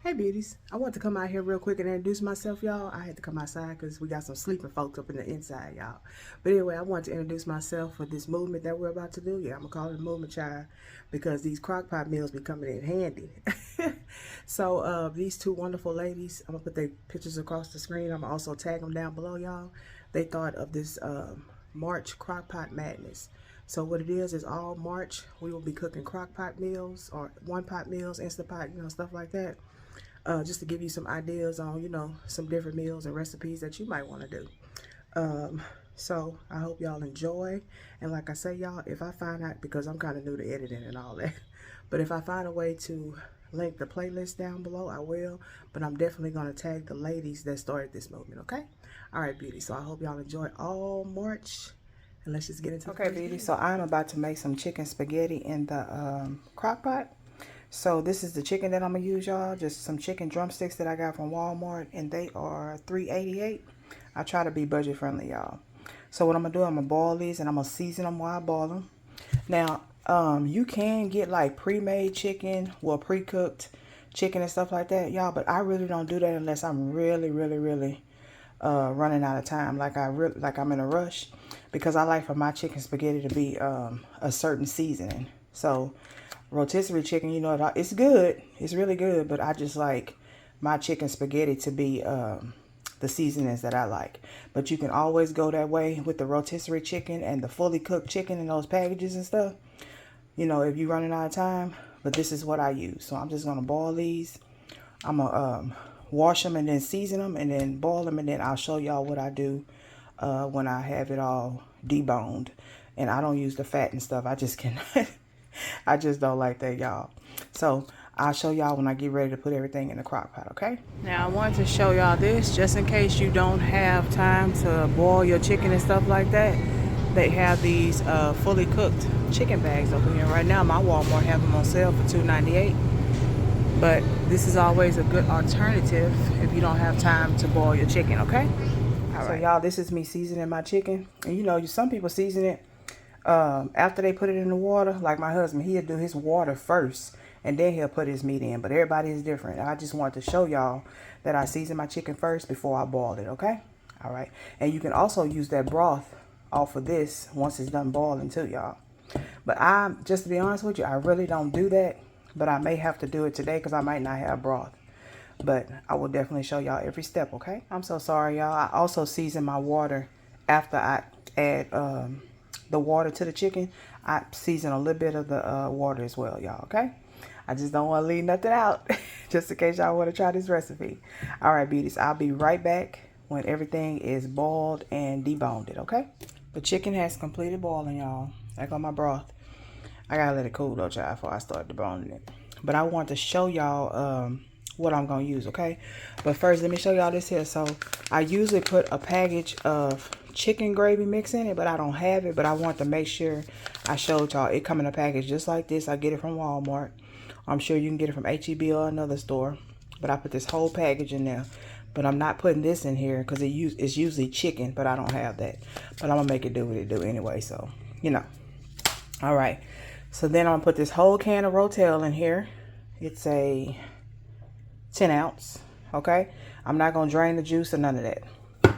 Hey beauties, I want to come out here real quick and introduce myself, y'all. I had to come outside because we got some sleeping folks up in the inside, y'all. But anyway, I want to introduce myself for this movement that we're about to do. Yeah, I'm going to call it a movement, child, because these crock pot meals be coming in handy. So these two wonderful ladies, I'm going to put their pictures across the screen. I'm going to also tag them down below, y'all. They thought of this March crock pot madness. So what it is all March, we will be cooking crock pot meals or one pot meals, Instant Pot, stuff like that. Just to give you some ideas on, some different meals and recipes that you might want to do. So I hope y'all enjoy. And like I say, y'all, if I find out, because I'm kind of new to editing and all that, but if I find a way to link the playlist down below, I will. But I'm definitely going to tag the ladies that started this movement, okay? All right, beauty. So I hope y'all enjoy all March. And let's just get into it. Okay, beauty. So I'm about to make some chicken spaghetti in the crock pot. So this is the chicken that I'm gonna use, y'all. Just some chicken drumsticks that I got from Walmart, and they are $3.88. I try to be budget friendly, y'all. So what I'm gonna do, I'm gonna boil these and I'm gonna season them while I boil them. Now, you can get like pre-made chicken, well, pre-cooked chicken and stuff like that, y'all. But I really don't do that unless I'm really running out of time, like I'm in a rush, because I like for my chicken spaghetti to be a certain seasoning. So rotisserie chicken, it's good. It's really good, but I just like my chicken spaghetti to be the seasonings that I like. But you can always go that way with the rotisserie chicken and the fully cooked chicken in those packages and stuff, if you're running out of time. But this is what I use. So I'm just going to boil these. I'm going to wash them and then season them and then boil them. And then I'll show y'all what I do when I have it all deboned. And I don't use the fat and stuff. I just cannot. I just don't like that, y'all. So I'll show y'all when I get ready to put everything in the crock pot, okay? Now I wanted to show y'all this just in case you don't have time to boil your chicken and stuff like that. They have these fully cooked chicken bags over here. Right now my Walmart have them on sale for $2.98. But this is always a good alternative if you don't have time to boil your chicken, okay? All right. So y'all, this is me seasoning my chicken. And some people season it after they put it in the water. Like my husband, he'll do his water first and then he'll put his meat in. But everybody is different. I just wanted to show y'all that I season my chicken first before I boil it, okay? All right. And you can also use that broth off of this once it's done boiling too, y'all. But just to be honest with you, I really don't do that. But I may have to do it today because I might not have broth. But I will definitely show y'all every step, okay? I'm so sorry, y'all. I also season my water after I add the water to the chicken. I season a little bit of the water as well, y'all, okay? I just don't want to leave nothing out just in case y'all want to try this recipe. All right, beauties, I'll be right back when everything is boiled and deboned it, okay? The chicken has completed boiling, y'all. I got my broth. I gotta let it cool though, child, before I start deboning it. But I want to show y'all what I'm gonna use, okay? But first, let me show y'all this here. So I usually put a package of chicken gravy mix in it, but I don't have it. But I want to make sure I showed y'all it come in a package just like this. I get it from Walmart. I'm sure you can get it from HEB or another store. But I put this whole package in there. But I'm not putting this in here because it's usually chicken, but I don't have that. But I'm gonna make it do what it do anyway, so all right. So then I'm gonna put this whole can of Rotel in here. It's a 10 ounce, okay? I'm not gonna drain the juice or none of that,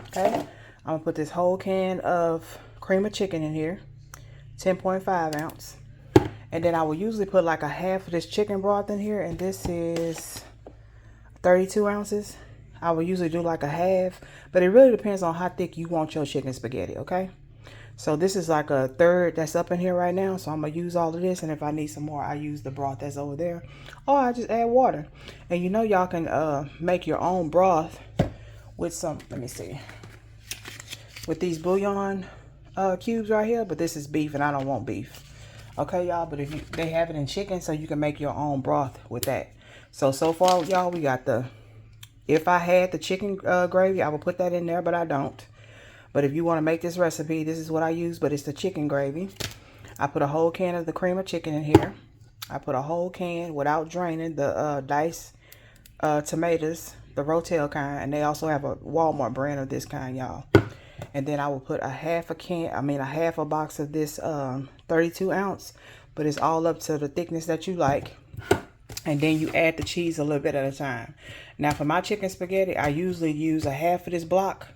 okay? I'm gonna put this whole can of cream of chicken in here, 10.5 ounce. And then I will usually put like a half of this chicken broth in here, and this is 32 ounces. I will usually do like a half, but it really depends on how thick you want your chicken spaghetti, okay? So this is like a third that's up in here right now. So I'm going to use all of this. And if I need some more, I use the broth that's over there. Or I just add water. And y'all can make your own broth with some, let me see, with these bouillon cubes right here. But this is beef and I don't want beef. Okay, y'all. But they have it in chicken, so you can make your own broth with that. So far, y'all, we got if I had the chicken gravy, I would put that in there, but I don't. But if you want to make this recipe, this is what I use, but it's the chicken gravy. I put a whole can of the cream of chicken in here. I put a whole can without draining the diced tomatoes, the Rotel kind, and they also have a Walmart brand of this kind, y'all. And then I will put a half a box of this 32 ounce, but it's all up to the thickness that you like. And then you add the cheese a little bit at a time. Now for my chicken spaghetti, I usually use a half of this block,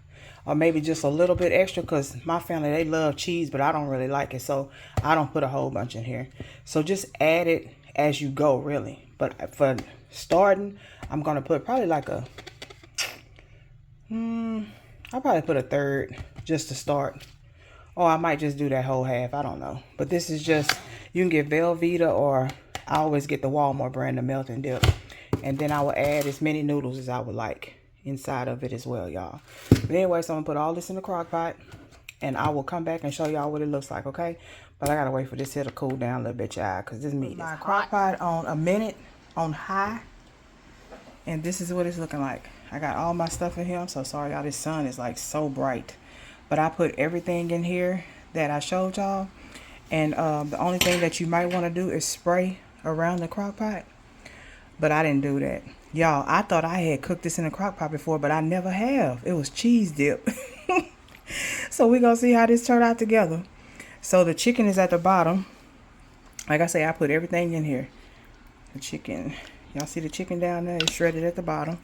or maybe just a little bit extra, because my family, they love cheese, but I don't really like it, so I don't put a whole bunch in here. So just add it as you go, really. But for starting, I'm gonna put probably like a I'll probably put a third just to start. Or I might just do that whole half, I don't know. But this is just, you can get Velveeta, or I always get the Walmart brand of melt and dip. And then I will add as many noodles as I would like inside of it as well, y'all. But anyway, so I'm gonna put all this in the crock pot, and I will come back and show y'all what it looks like, okay? But I gotta wait for this here to cool down a little bit, y'all, because this meat is hot. Crock pot on a minute on high, and this is what it's looking like. I got all my stuff in here. I'm so sorry, y'all. This sun is like so bright. But I put everything in here that I showed y'all. And the only thing that you might want to do is spray around the crock pot. But I didn't do that. Y'all, I thought I had cooked this in a crock pot before, but I never have. It was cheese dip. So we're going to see how this turned out together. So the chicken is at the bottom. Like I say, I put everything in here. The chicken. Y'all see the chicken down there? It's shredded at the bottom.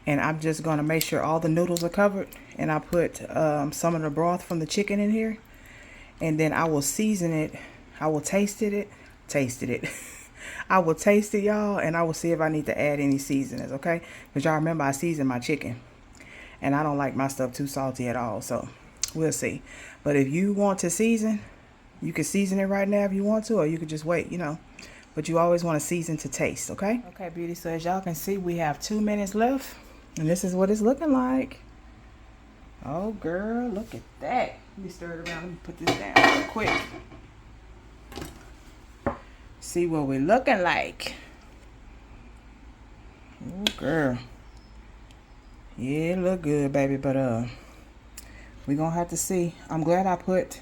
And I'm just going to make sure all the noodles are covered. And I put some of the broth from the chicken in here. And then I will season it. I will taste it. I will taste it, y'all. And I will see if I need to add any seasonings, okay? Because y'all remember I seasoned my chicken. And I don't like my stuff too salty at all. So we'll see. But if you want to season, you can season it right now if you want to. Or you could just wait, you know. But you always want to season to taste, okay? Okay, beauty. So as y'all can see, we have 2 minutes left. And this is what it's looking like. Oh, girl, look at that. Let me stir it around. Let me put this down real quick. See what we're looking like. Oh, girl. Yeah, it look good, baby. But we're going to have to see. I'm glad I put...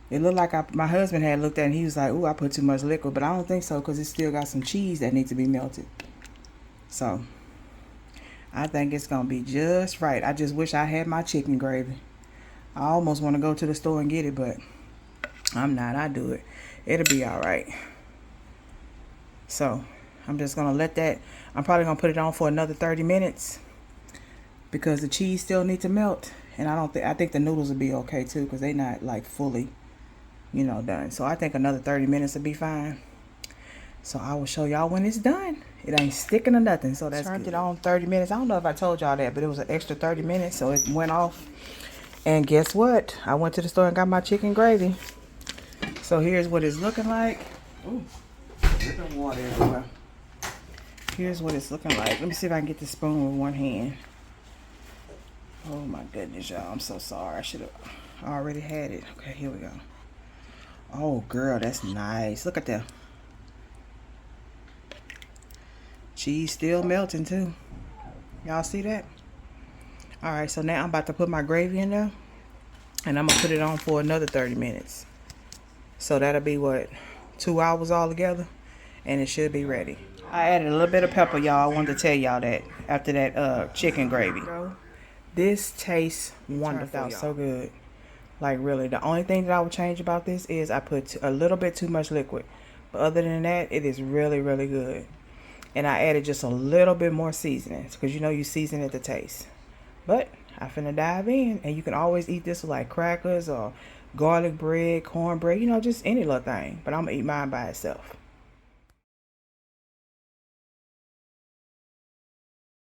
It looked like my husband had looked at it and he was like, ooh, I put too much liquid. But I don't think so, because it still got some cheese that needs to be melted. So... I think it's going to be just right. I just wish I had my chicken gravy. I almost want to go to the store and get it, but I'm not. I do it. It'll be all right. So, I'm just going to let that. I'm probably going to put it on for another 30 minutes because the cheese still needs to melt. And I think the noodles will be okay too, because they're not like fully, you know, done. So, I think another 30 minutes will be fine. So, I will show y'all when it's done. It ain't sticking or nothing, so that's turned it on 30 minutes. I don't know if I told y'all that, but it was an extra 30 minutes, so it went off. And guess what? I went to the store and got my chicken gravy. So here's what it's looking like. Ooh, dripping water everywhere. Here's what it's looking like. Let me see if I can get the spoon with one hand. Oh my goodness, y'all. I'm so sorry. I should have already had it. Okay, here we go. Oh, girl, that's nice. Look at that. Cheese still melting too. Y'all see that? Alright, so now I'm about to put my gravy in there. And I'm going to put it on for another 30 minutes. So that'll be what? 2 hours all together. And it should be ready. I added a little bit of pepper, y'all. I wanted to tell y'all that after that chicken gravy. This tastes wonderful. So good. Like really. The only thing that I would change about this is I put a little bit too much liquid. But other than that, it is really, really good. And I added just a little bit more seasonings, because you know you season it to taste. But I finna dive in. And you can always eat this with like crackers or garlic bread, cornbread, you know, just any little thing. But I'm gonna eat mine by itself.